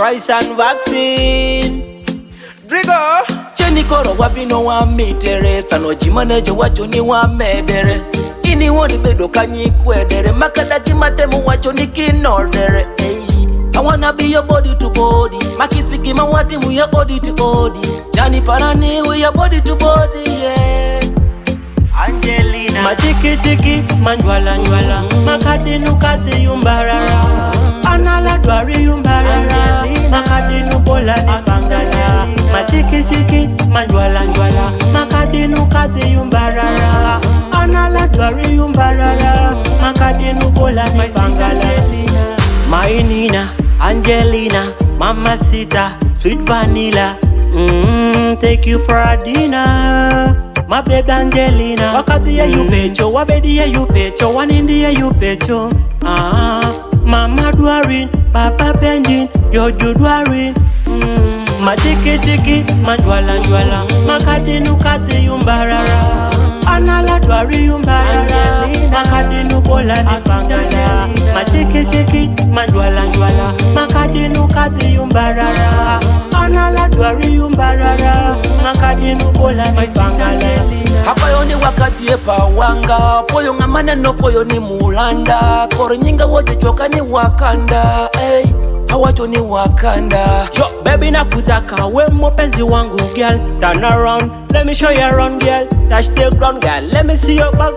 Rice and Vaxine Drigo Cheni koro wabino wa mitere Sano jimanejo wacho ni wa medere Ini woni bedo kanyi kwedere Makadaki matemu wacho ni kinordere I wanna be your body to body Makisiki mawati mu your body to body Jani parani we your body to body, yeah Angelina Machiki chiki, manjwala njwala Makadinu kati yumbarara Anala dwari yumbarara Makadinu bola ni pangala Machiki chiki, manjwala njwala Makadinu kati yumbarara Anala dwari yumbarara Makadinu bola ni pangala My Nina, Angelina, Mamacita, sweet vanilla Take you for a dinner My baby Angelina Wakati ya yupecho, wabedi ya yupecho Wanindi ya yupecho Mama dwarin, Papa Benjin Yoju dwarin Machiki chiki, manjwala njwala Makadinu kati yumbarara Anala dwari yumbarara Makadinu bola ni pangala Machiki chiki, manjwala njwala Makadinu kati yumbarara Anala dwari yumbarara Makadinu bola ni pangala Hapa yoni wakati yepa wanga Poyo ngamane no foyo ni mulanda Kore nyinga woje choka ni wakanda Hawacho ni wakanda Yo baby nakutaka we mpenzi wangu girl Turn around, let me show you around girl Touch the ground girl, let me see your back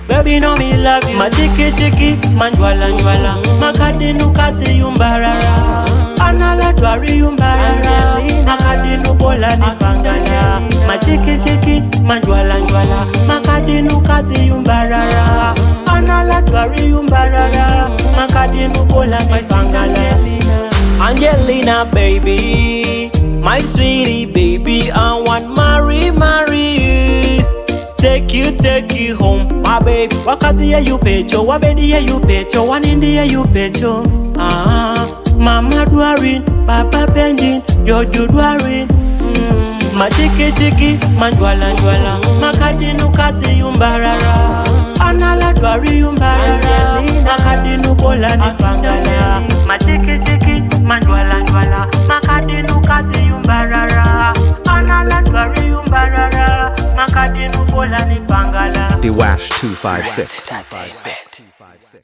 Baby know me love you Machiki chiki, manjwala njwala Makadinu kati yumbarara Anala dwari yumbarara Makadinu bola ni pangala Machiki chiki, manjwala njwala Makadinu kati yumbarara Anala dwari yumbarara Makadinu bola ni pangala Angelina baby My sweetie baby I want marry you Take you home my baby Wakati ya yupecho, wabedi ya yupecho Wanindi ya yupecho Mama dwarin, Papa Benjin Yoju dwarin Machiki chiki, manjwala njwala Makadinu kati yumbarara Anala dwari yumbarara Makadinu bola ni pangala Machiki chiki, manjwala njwala Makadinu kati yumbarara Anala dwari yumbarara Makadinu bola ni pangala The Wash 256